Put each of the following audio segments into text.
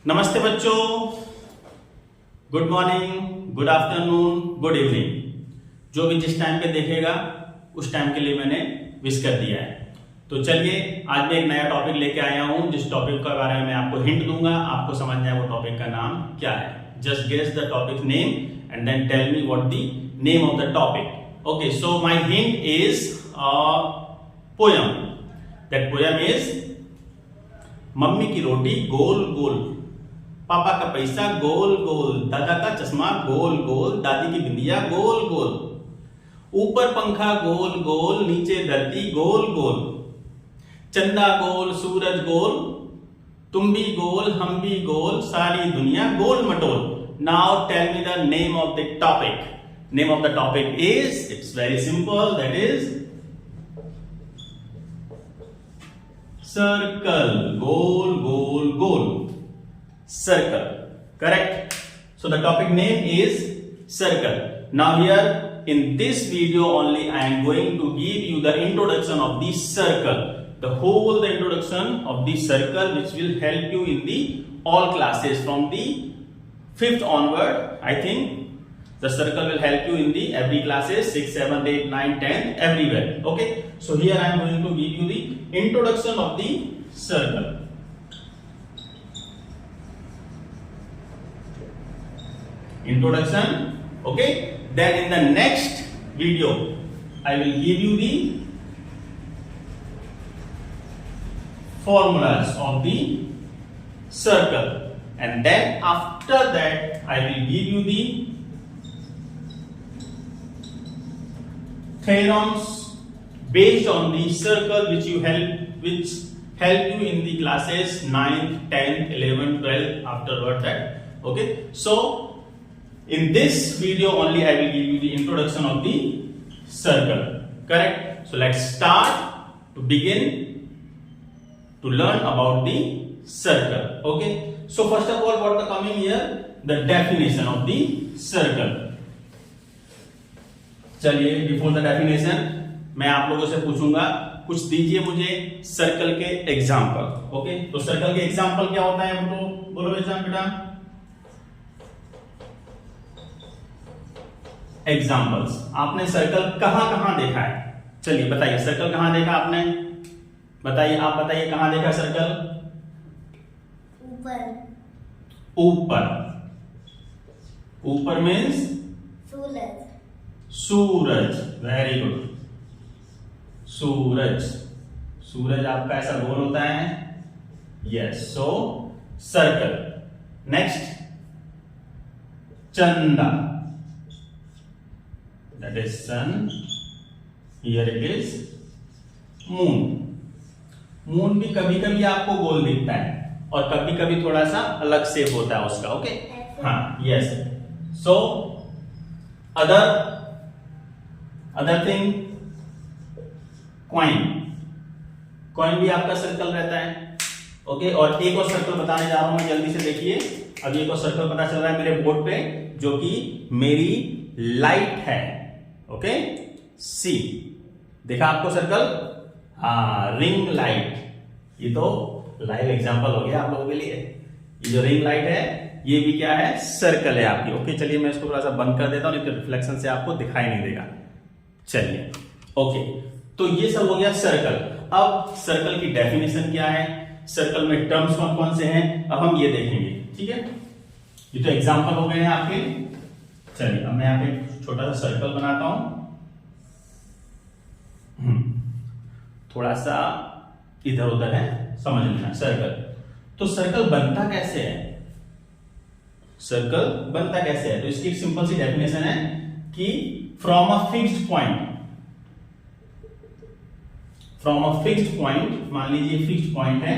नमस्ते बच्चों, good morning, good afternoon, good evening. जो भी जिस टाइम पे देखेगा उस टाइम के लिए मैंने विश कर दिया है। तो चलिए, आज मैं एक नया टॉपिक लेके आया हूं, जिस टॉपिक के बारे में मैं आपको हिंट दूंगा। आपको समझना है वो टॉपिक का नाम क्या है। Just guess the topic name and then tell me what the name of the topic. Okay, so my hint is poem. That poem is mummy की रोटी गोल गोल, पापा का पैसा गोल गोल, दादा का चश्मा गोल गोल, दादी की बिंदिया गोल गोल, ऊपर पंखा गोल गोल, नीचे धरती गोल गोल, चंदा गोल, सूरज गोल, तुम भी गोल, हम भी गोल, सारी दुनिया गोल मटोल। Now tell me the name of the topic. Name of the topic is, it's very simple, that is circle. गोल गोल गोल, circle. Correct? So the topic name is circle. Now here in this video only I am going to give you the introduction of the circle. The introduction of the circle, which will help you in the all classes from the 5th onward. I think the circle will help you in the every classes 6, 7, 8, 9, 10 everywhere. Okay? So here I am going to give you the introduction of the circle. Introduction. Okay, then in the next video I will give you the formulas of the circle, and then after that I will give you the theorems based on the circle, which help you in the classes 9th, 10th, 11th, 12th afterward that. Okay, so in this video only I will give you the introduction of the circle. Correct? So let's start to begin to learn about the circle. Okay? So first of all, what the coming here? The definition of the circle. चलिए, before the definition मैं आप लोगों से पूछूंगा, कुछ दीजिए मुझे circle के एग्जाम्पल। ओके, तो सर्कल के एग्जाम्पल क्या होता है? बोलो एग्जाम बेटा। एग्जाम्पल्स, आपने सर्कल कहां कहां देखा है? चलिए बताइए, सर्कल कहां देखा आपने? बताइए, आप बताइए कहां देखा सर्कल? ऊपर। ऊपर। ऊपर मीन्स सूरज। सूरज, वेरी गुड। सूरज, सूरज आपका ऐसा गोल होता है। यस, सो सर्कल। नेक्स्ट, चंदा, that is sun. Here it is moon. Moon भी कभी कभी आपको गोल दिखता है और कभी कभी थोड़ा सा अलग शेप होता है उसका। ओके, हाँ, yes. So other thing, coin. Coin भी आपका सर्कल रहता है। ओके, और एक और सर्कल बताने जा रहा हूं मैं, जल्दी से देखिए। अभी एक और सर्कल पता चल रहा है मेरे बोर्ड पे, जो कि मेरी लाइट है। ओके, सी, देखा आपको सर्कल? हाँ, रिंग लाइट। ये तो लाइव एग्जांपल हो गया आप लोगों के लिए। ये जो रिंग लाइट है, ये भी क्या है? सर्कल है आपकी। ओके, चलिए मैं इसको थोड़ा सा बंद कर देता हूं, नहीं तो रिफ्लेक्शन से आपको दिखाई नहीं देगा। चलिए, ओके, तो ये सब हो गया सर्कल। अब सर्कल की डेफिनेशन क्या है, सर्कल में टर्म्स कौन कौन से हैं, अब हम ये देखेंगे। ठीक है, ये तो एग्जाम्पल हो गए हैं आपके। चलिए, अब मैं यहाँ पे छोटा सा सर्कल बनाता हूं, थोड़ा सा इधर उधर है, समझ लेना। सर्कल, तो सर्कल बनता कैसे है? सर्कल बनता कैसे है? तो इसकी एक सिंपल सी डेफिनेशन है कि फ्रॉम अ फिक्स्ड पॉइंट, मान लीजिए फिक्स्ड पॉइंट है।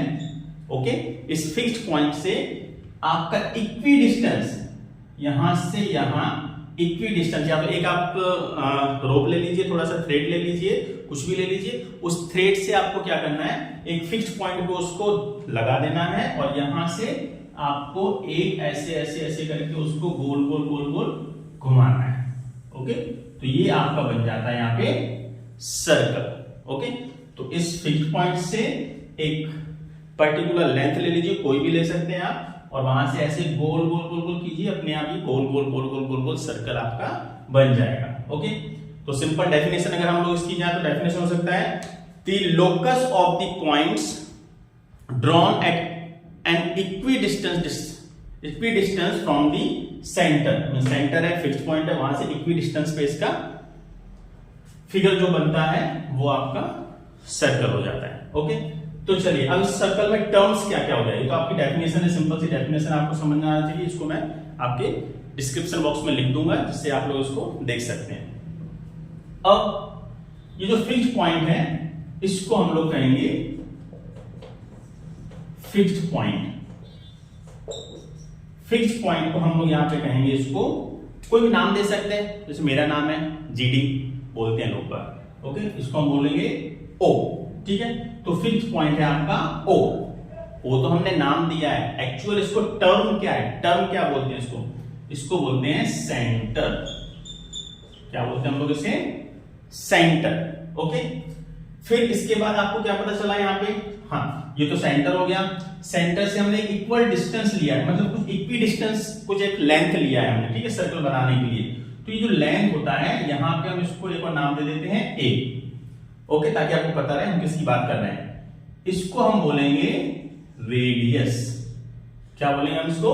ओके, इस फिक्स्ड पॉइंट से आपका इक्वी डिस्टेंस, यहां से यहां इक्वी डिस्टेंस, या फिर एक आप रोप ले लीजिए, थोड़ा सा थ्रेड ले लीजिए, कुछ भी ले लीजिए, उस थ्रेड से आपको क्या करना है? एक फिक्स्ड पॉइंट को उसको लगा देना है, और यहां से आपको एक ऐसे ऐसे ऐसे करके उसको गोल गोल गोल गोल घुमाना है। ओके, तो ये आपका बन जाता है यहाँ पे सर्कल। ओके, तो इस फिक्स्ड पॉइंट से एक पर्टिकुलर लेंथ ले लीजिए, कोई भी ले सकते हैं आप, और वहां से ऐसे गोल गोल गोल गोल कीजिए, अपने आप ही गोल गोल गोल गोल गोल गोल सर्कल आपका बन जाएगा। ओके, तो सिंपल डेफिनेशन अगर हम लोग इसकी जाए तो डेफिनेशन हो सकता है the locus of the points drawn at an equidistance from the centre, centre है, फिक्स्ड पॉइंट है, वहां से इक्विडिस्टेंस पे इसका फिगर जो बनता है वो आपका सर्कल हो जाता है। ओके, तो चलिए अब इस सर्कल में टर्म्स क्या क्या हो जाएगी, तो आपकी डेफिनेशन है, सिंपल सी डेफिनेशन आपको समझ में आना चाहिए, इसको मैं आपके डिस्क्रिप्शन बॉक्स में लिख दूंगा जिससे आप लोग इसको देख सकते हैं। अब ये जो फिक्स्ड पॉइंट है इसको हम लोग कहेंगे फिक्स्ड पॉइंट। फिक्स्ड पॉइंट को हम लोग यहां पे कहेंगे, इसको कोई भी नाम दे सकते हैं, जैसे मेरा नाम है जीडी बोलते हैं लोग पर। ओके, इसको हम बोलेंगे ओ, ठीक है, तो फिक्स्ड पॉइंट है आपका ओ। ओ तो हमने नाम दिया है, एक्चुअल इसको टर्म क्या है, टर्म क्या बोलते हैं इसको, इसको बोलते हैं सेंटर। क्या बोलते हैं हम लोग इसे, सेंटर। ओके, फिर इसके बाद आपको क्या पता चला यहाँ पे, हाँ ये तो सेंटर हो गया, सेंटर से हमने इक्वल डिस्टेंस लिया है, मतलब कुछ इक्वी डिस्टेंस, कुछ एक लेंथ लिया है हमने, ठीक है, सर्कल बनाने के लिए। तो ये जो लेंथ होता है यहां पे हम इसको एक और नाम दे देते हैं ए। ओके, ताकि आपको पता रहे हम किसकी बात कर रहे हैं। इसको हम बोलेंगे रेडियस। क्या बोलेंगे हम इसको,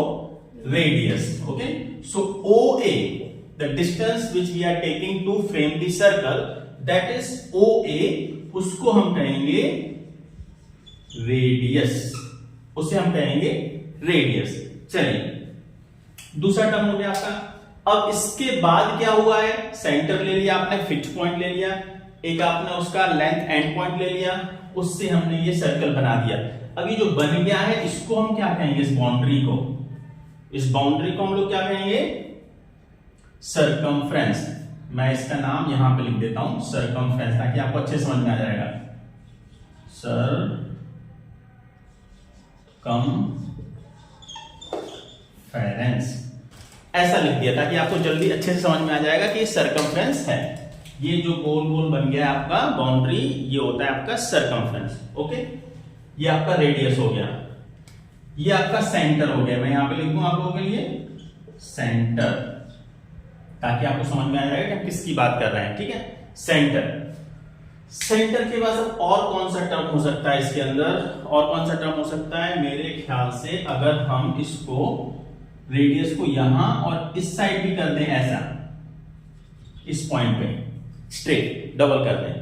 radius. Okay, so O A, the distance which we are taking to frame the circle, that is O A, उसको हम कहेंगे रेडियस, उसे हम कहेंगे रेडियस। चलिए दूसरा टर्म हो गया आपका। अब इसके बाद क्या हुआ है, सेंटर ले लिया आपने, फिक्स्ड पॉइंट ले लिया, एक आपने उसका लेंथ एंड पॉइंट ले लिया, उससे हमने ये सर्कल बना दिया। अब ये जो बन गया है इसको हम क्या कहेंगे, इस बाउंड्री को, इस बाउंड्री को हम लोग क्या कहेंगे, सरकमफ्रेंस। मैं इसका नाम यहां पे लिख देता हूं सरकमफ्रेंस, ताकि आपको अच्छे समझ में आ जाएगा। सरकमफेरेंस ऐसा लिख दिया ताकि आपको जल्दी अच्छे से समझ में आ जाएगा कि सरकमफ्रेंस है। ये जो गोल गोल बन गया है आपका बाउंड्री, ये होता है आपका सरकमफ्रेंस। ओके, ये आपका रेडियस हो गया, ये आपका सेंटर हो गया। मैं यहां पे लिख दूं आप लोगों के लिए सेंटर, ताकि आपको समझ में आ जाएगा कि किसकी बात कर रहे हैं। ठीक है, सेंटर। सेंटर के बाद और कौन सा टर्म हो सकता है इसके अंदर, और कौन सा टर्म हो सकता है, मेरे ख्याल से अगर हम इसको रेडियस को यहां और इस साइड भी कर दें, ऐसा इस पॉइंट पे स्ट्रेट डबल कर दें,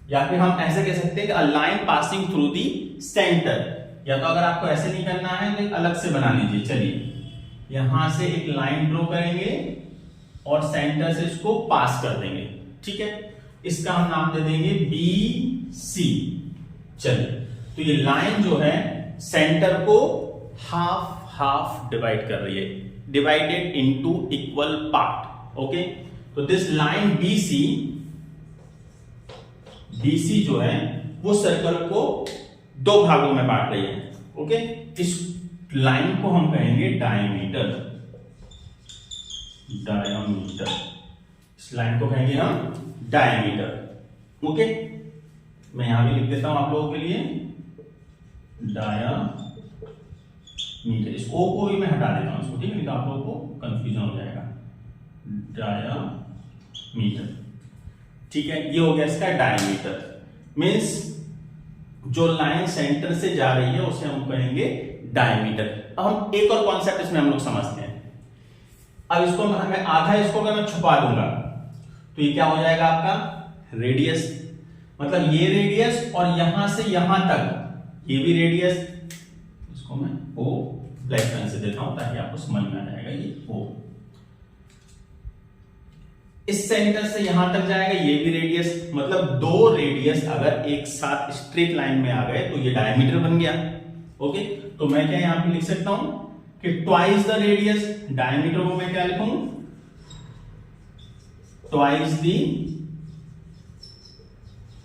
या फिर हम ऐसे कह सकते हैं कि a line passing through the centre. या तो अगर आपको ऐसे नहीं करना है तो एक अलग से बना लीजिए। चलिए यहां से एक लाइन ड्रॉ करेंगे और सेंटर से इसको पास कर देंगे। ठीक है, इसका हम नाम दे देंगे बी सी। चलिए, तो ये लाइन जो है सेंटर को हाफ हाफ डिवाइड कर रही है, divided into equal part. Okay, तो दिस लाइन बीसी जो है वो सर्कल को दो भागों में बांट रही है। ओके, इस लाइन को हम कहेंगे डायमीटर। डायमीटर, इस लाइन को कहेंगे हम डायमीटर। ओके, मैं यहां भी लिख देता हूं आप लोगों के लिए डायमीटर। इस ओ को भी मैं हटा देता हूं इसको, ठीक है, नहीं तो आप लोगों को कंफ्यूजन हो जाएगा। डायमीटर, ठीक है, ये हो गया इसका डायमीटर। मींस जो लाइन सेंटर से जा रही है उसे हम कहेंगे डायमीटर। अब हम एक और कॉन्सेप्ट इसमें हम लोग समझते हैं। अब इसको मैं आधा, इसको अगर मैं छुपा दूंगा तो ये क्या हो जाएगा आपका रेडियस। मतलब ये रेडियस और यहां से यहां तक ये भी रेडियस। इसको मैं ओ ब्लैक पेन से देता हूं ताकि आपको समझ में आ जाएगा। ये ओ इस सेंटर से यहां तक जाएगा, ये भी रेडियस। मतलब दो रेडियस अगर एक साथ स्ट्रेट लाइन में आ गए तो ये डायमीटर बन गया। ओके, तो मैं क्या यहां पे लिख सकता हूं कि ट्वाइस द रेडियस। डायमीटर को मैं क्या लिखूं, ट्वाइस द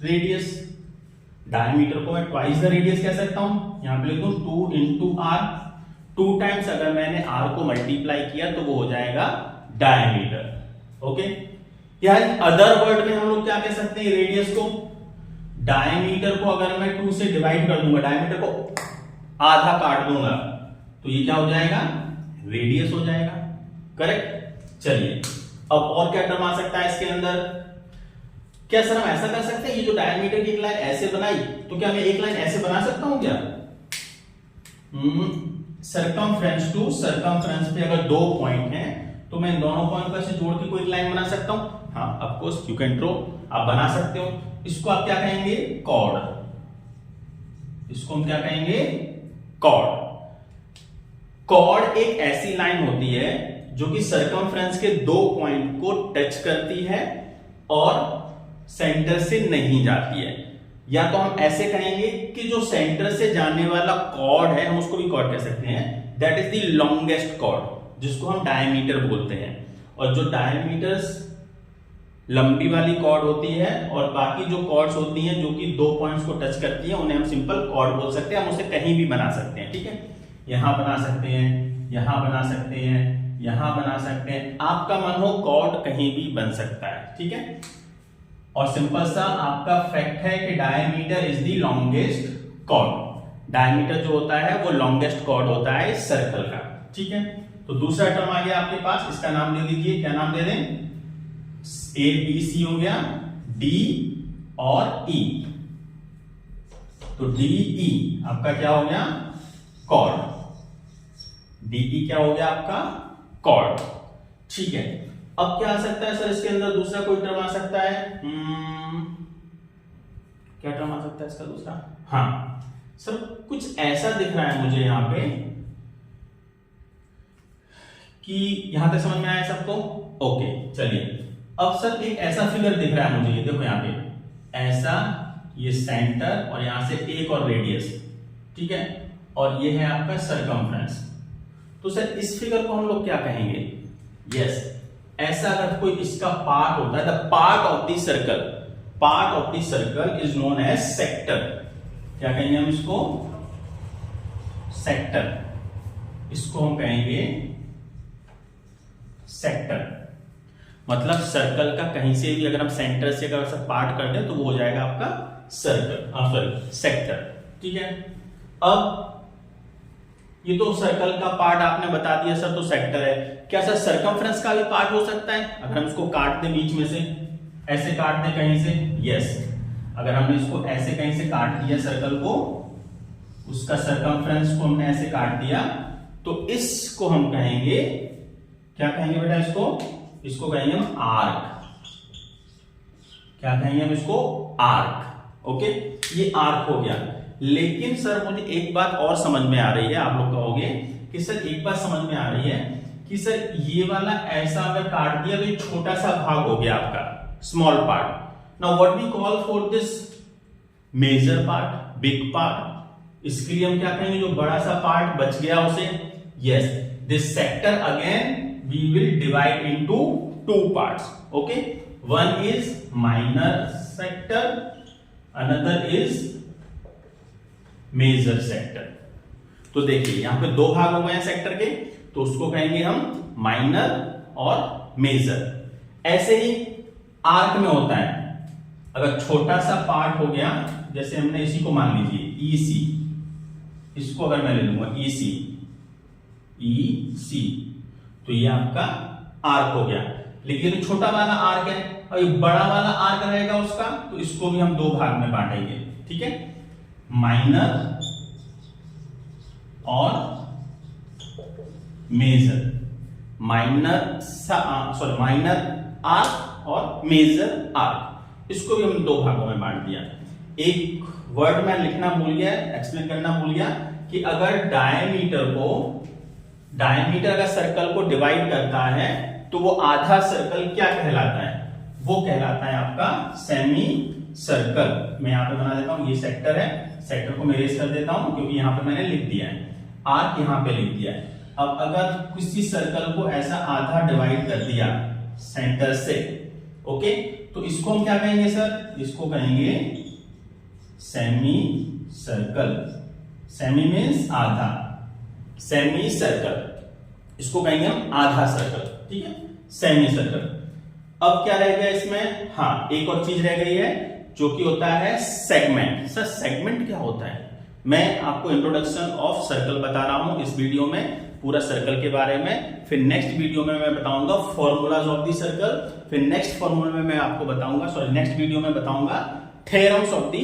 रेडियस। डायमीटर को मैं ट्वाइस द रेडियस कह सकता हूं, यहां पे लिख दूं 2 इंटू आर। 2 टाइम्स अगर मैंने आर को मल्टीप्लाई किया तो वो हो जाएगा डायमीटर। ओके, यानी अदर वर्ड में हम लोग क्या कह सकते हैं रेडियस को, डायमीटर को अगर मैं 2 से डिवाइड कर दूंगा, डायमीटर को आधा काट दूंगा तो ये क्या हो जाएगा, रेडियस हो जाएगा, करेक्ट। चलिए अब और क्या टर्म आ सकता है इसके अंदर, क्या सर हम ऐसा कर सकते हैं, ये जो डायमीटर की एक लाइन ऐसे बनाई तो क्या मैं एक लाइन ऐसे बना सकता हूं क्या? सरकमफ्रेंस टू सरकमफ्रेंस पे अगर दो पॉइंट हैं तो मैं इन दोनों पॉइंट को ऐसे जोड़ के कोई लाइन बना सकता हूं। हाँ of course you can draw, आप बना सकते हो। इसको आप क्या कहेंगे, कॉर्ड। इसको हम क्या कहेंगे, कॉर्ड। कॉर्ड एक ऐसी लाइन होती है जो कि सरकमफ्रेंस के दो पॉइंट को टच करती है और सेंटर से नहीं जाती है। या तो हम ऐसे कहेंगे कि जो सेंटर से जाने वाला कॉर्ड है हम उसको भी कॉर्ड कह सकते हैं, that is the longest chord, जिसको हम डायमीटर बोलते हैं। और जो डायमीटर्स लंबी वाली कॉर्ड होती है और बाकी जो कॉर्ड्स होती हैं जो कि दो पॉइंट्स को टच करती हैं उन्हें हम सिंपल कॉर्ड बोल सकते हैं। हम उसे कहीं भी बना सकते हैं, ठीक है, यहां बना सकते हैं, यहां बना सकते हैं, यहां बना सकते हैं, आपका मन हो कॉर्ड कहीं भी बन सकता है, ठीक है। और सिंपल सा आपका फैक्ट है कि diameter is the longest chord. Diameter जो होता है वो लॉन्गेस्ट कॉर्ड होता है इस सर्कल का, ठीक है। तो दूसरा टर्म आ गया आपके पास, इसका नाम दे दीजिए, क्या नाम दे दें, ए बी सी हो गया, डी और ई। तो डी ई आपका क्या हो गया, कॉर्ड। डीई क्या हो गया आपका, कॉर्ड, ठीक है। अब क्या आ सकता है सर इसके अंदर, दूसरा कोई टर्म आ सकता है, क्या टर्म आ सकता है इसका दूसरा, हाँ सर कुछ ऐसा दिख रहा है मुझे यहां पे कि यहां तक समझ में आया सबको, ओके। चलिए अब सर एक ऐसा फिगर दिख रहा है मुझे, ये देखो यहां पे ऐसा, ये सेंटर और यहां से एक और रेडियस, ठीक है, और ये है आपका सरकमफ्रेंस। तो सर इस फिगर को हम लोग क्या कहेंगे, यस ऐसा अगर कोई इसका पार्ट होता है, the part of the circle, part of the circle is known as sector. क्या कहेंगे हम इसको, सेक्टर। इसको हम कहेंगे सेक्टर। मतलब सर्कल का कहीं से भी अगर हम सेंटर से अगर पार्ट कर दें तो वो हो जाएगा आपका सर्कल, सॉरी सेक्टर, ठीक है। अब ये तो सर्कल का पार्ट आपने बता दिया सर, तो सेक्टर है। क्या सर सरकमफ्रेंस का भी पार्ट हो सकता है, अगर हम इसको काट दें बीच में से, ऐसे काट दें कहीं से, यस अगर हमने इसको ऐसे कहीं से काट दिया सर्कल को, उसका सरकमफ्रेंस को हमने ऐसे काट दिया, तो इसको हम कहेंगे, क्या कहेंगे बेटा इसको, इसको कहेंगे हम आर्क। क्या कहेंगे हम इसको, आर्क, ओके। ये आर्क हो गया। लेकिन सर मुझे एक बात और समझ में आ रही है, आप लोग कहोगे कि सर एक बात समझ में आ रही है कि सर ये वाला ऐसा अगर काट दिया तो ये छोटा सा भाग हो गया आपका, small part. Now what we call for this major part, big part. इसके लिए हम क्या कहेंगे, जो बड़ा सा पार्ट बच गया उसे, yes this sector again we will divide into two parts, okay, one is minor sector, another is major sector। तो देखिए यहां पे दो भाग हो गए हैं सेक्टर के, तो उसको कहेंगे हम माइनर और मेजर। ऐसे ही आर्क में होता है, अगर छोटा सा पार्ट हो गया, जैसे हमने इसी को मान लीजिए EC, इसको अगर मैं ले लूंगा EC, तो ये आपका आर्क हो गया। लेकिन ये छोटा वाला आर्क है और ये बड़ा वाला आर्क रहेगा उसका, तो इसको भी हम दो भाग में बांटेंगे, ठीक है, माइनर और मेजर। माइनर आर्क और मेजर आर्क, इसको भी हमने दो भागों में बांट दिया। एक वर्ड मैं लिखना भूल गया, एक्सप्लेन करना भूल गया कि अगर डायमीटर अगर सर्कल को डिवाइड करता है तो वो आधा सर्कल क्या कहलाता है, वो कहलाता है आपका सेमी सर्कल। मैं यहां पे बना देता हूं, ये सेक्टर है, सेक्टर को मैं इरेज कर देता हूं क्योंकि यहां पे मैंने लिख दिया है, आर्क यहां पे लिख दिया है। अब अगर किसी सर्कल को ऐसा आधा डिवाइड कर दिया सेंटर से, ओके, तो इसको हम क्या कहेंगे सर, इसको कहेंगे सेमी सर्कल। सेमी मीन्स आधा, सेमी सर्कल, इसको कहेंगे हम आधा सर्कल, ठीक है, सेमी सर्कल। अब क्या रह गया इसमें, हाँ एक और चीज रह गई है जो कि होता है सेगमेंट। सर सेगमेंट क्या होता है, मैं आपको इंट्रोडक्शन ऑफ सर्कल बता रहा हूं इस वीडियो में, पूरा सर्कल के बारे में। फिर नेक्स्ट वीडियो में मैं बताऊंगा फॉर्मूलाज ऑफ द सर्कल। फिर नेक्स्ट फॉर्मूला में मैं आपको बताऊंगा, नेक्स्ट वीडियो में बताऊंगा theorems of the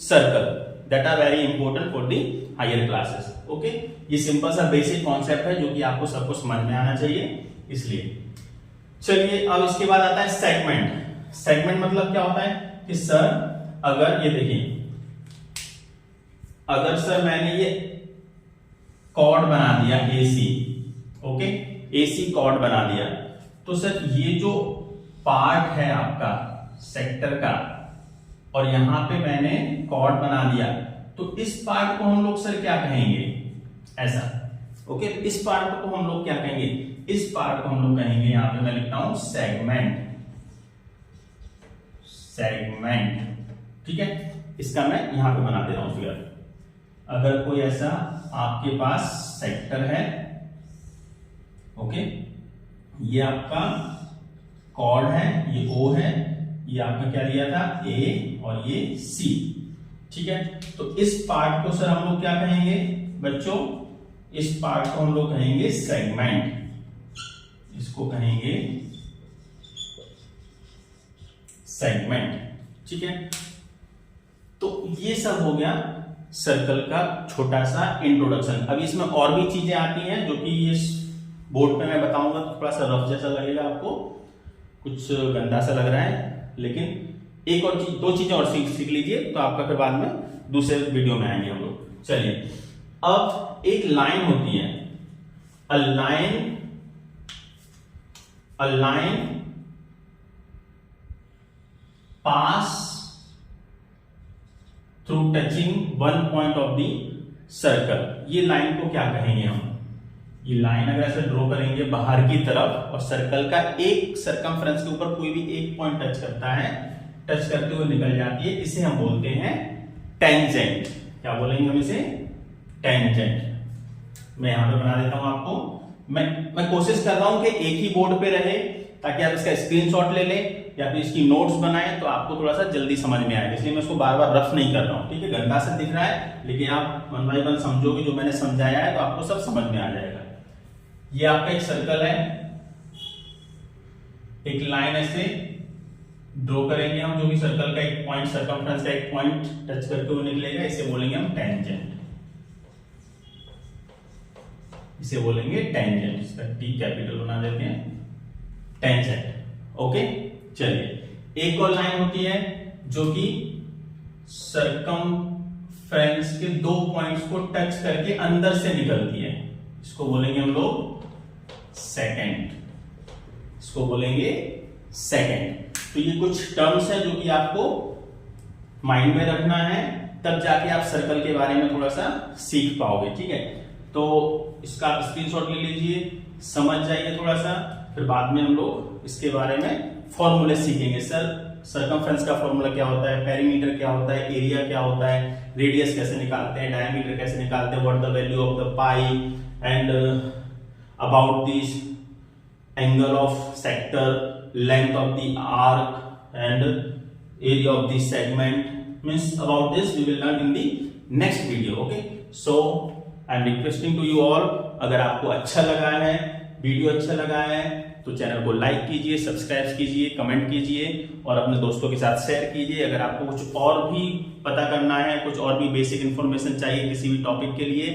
circle that are very important for the higher classes. Okay, ये सिंपल सा बेसिक कॉन्सेप्ट है जो कि आपको सबको समझ में आना चाहिए, इसलिए। चलिए, अब इसके बाद आता है सेगमेंट। सेगमेंट मतलब क्या होता है कि सर अगर ये देखिए, अगर सर मैंने ये कॉर्ड बना दिया AC, ओके, AC कॉर्ड बना दिया, तो सर ये जो पार्ट है आपका सेक्टर का, और यहां पे मैंने कॉर्ड बना दिया, तो इस पार्ट को हम लोग सर क्या कहेंगे, ऐसा। ओके, इस पार्ट को हम लोग क्या कहेंगे, इस पार्ट को हम लोग कहेंगे, यहां पे मैं लिखता हूं सेगमेंट। सेगमेंट, ठीक है, इसका मैं यहां पे बना दे रहा हूं फिगर। अगर कोई ऐसा आपके पास सेक्टर है, ओके, ये आपका कॉर्ड है, ये O है, ये आपका क्या दिया था A और ये C, ठीक है। तो इस पार्ट को सर हम लोग क्या कहेंगे बच्चों, इस पार्ट को हम लोग कहेंगे सेगमेंट, इसको कहेंगे सेगमेंट, ठीक है। तो ये सब हो गया सर्कल का छोटा सा इंट्रोडक्शन। अभी इसमें और भी चीजें आती हैं जो कि इस बोर्ड पे मैं बताऊंगा, तो थोड़ा सा रफ जैसा लगेगा आपको, कुछ गंदा सा लग रहा है, लेकिन एक और चीज, दो चीजें और सीख लीजिए, तो आपका फिर बाद में दूसरे वीडियो में आएंगे हम लोग। चलिए, अब एक लाइन होती है, a line pass through touching one point of the circle. ये लाइन को क्या कहेंगे हम, ये लाइन अगर ऐसे ड्रॉ करेंगे बाहर की तरफ, और सर्कल का एक सर्कमफ्रेंस के ऊपर कोई भी एक पॉइंट टच करता है, टच करते हुए निकल जाती है, इसे हम बोलते हैं टेंजेंट। क्या बोलेंगे हम इसे, टेंजेंट। मैं यहां पे बना देता हूं आपको, मैं कोशिश कर रहा हूं कि एक ही बोर्ड पे रहे, ताकि आप इसका स्क्रीनशॉट ले लें या फिर इसकी नोट्स बनाएं, तो आपको थोड़ा सा जल्दी समझ में आएगा, इसलिए मैं इसको बार बार रफ नहीं कर रहा हूं, ठीक है। गंदा से दिख रहा है, लेकिन आप वन बाय वन समझोगे, जो मैंने समझाया है तो आपको सब समझ में आ जाएगा। ये आपका एक सर्कल है, एक लाइन ऐसे ड्रॉ करेंगे हम, जो कि सर्कल का एक पॉइंट, सर्कमफ्रेंस का एक पॉइंट टच करके वो निकलेगा, इसे बोलेंगे हम टेंजेंट, इसे बोलेंगे टेंजेंट। इसका T कैपिटल बना देते हैं, टेंजेंट। ओके, चलिए, एक और लाइन होती है जो कि सर्कमफ्रेंस के दो पॉइंट्स को टच करके अंदर से निकलती है, इसको बोलेंगे हम लोग सेकंड, इसको बोलेंगे सेकंड। तो ये कुछ टर्म्स है जो कि आपको माइंड में रखना है, तब जाके आप सर्कल के बारे में थोड़ा सा सीख पाओगे, ठीक है। तो इसका आप स्क्रीनशॉट ले लीजिए, समझ जाइए थोड़ा सा, फिर बाद में हम लोग इसके बारे में फॉर्मूले सीखेंगे। सर सर्कमफ्रेंस का फॉर्मूला क्या होता है, पेरीमीटर क्या होता है, एरिया क्या होता है, रेडियस कैसे निकालते हैं, डायमीटर कैसे निकालते हैं, what the value of the pi, and about this angle of sector, length of the arc and area of the segment, means about this we will learn in the next video. Okay, so I am requesting to you all, अगर आपको अच्छा लगा है, video अच्छा लगा है, तो channel को लाइक कीजिए, सब्सक्राइब कीजिए, कमेंट कीजिए और अपने दोस्तों के साथ शेयर कीजिए। अगर आपको कुछ और भी पता करना है, कुछ और भी बेसिक इंफॉर्मेशन चाहिए किसी भी टॉपिक के लिए,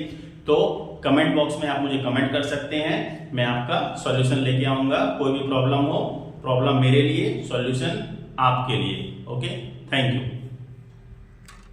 तो कमेंट बॉक्स में आप मुझे कमेंट कर सकते हैं, मैं आपका सॉल्यूशन लेके आऊंगा। कोई भी प्रॉब्लम हो, प्रॉब्लम मेरे लिए, सॉल्यूशन आपके लिए। Okay, thank you.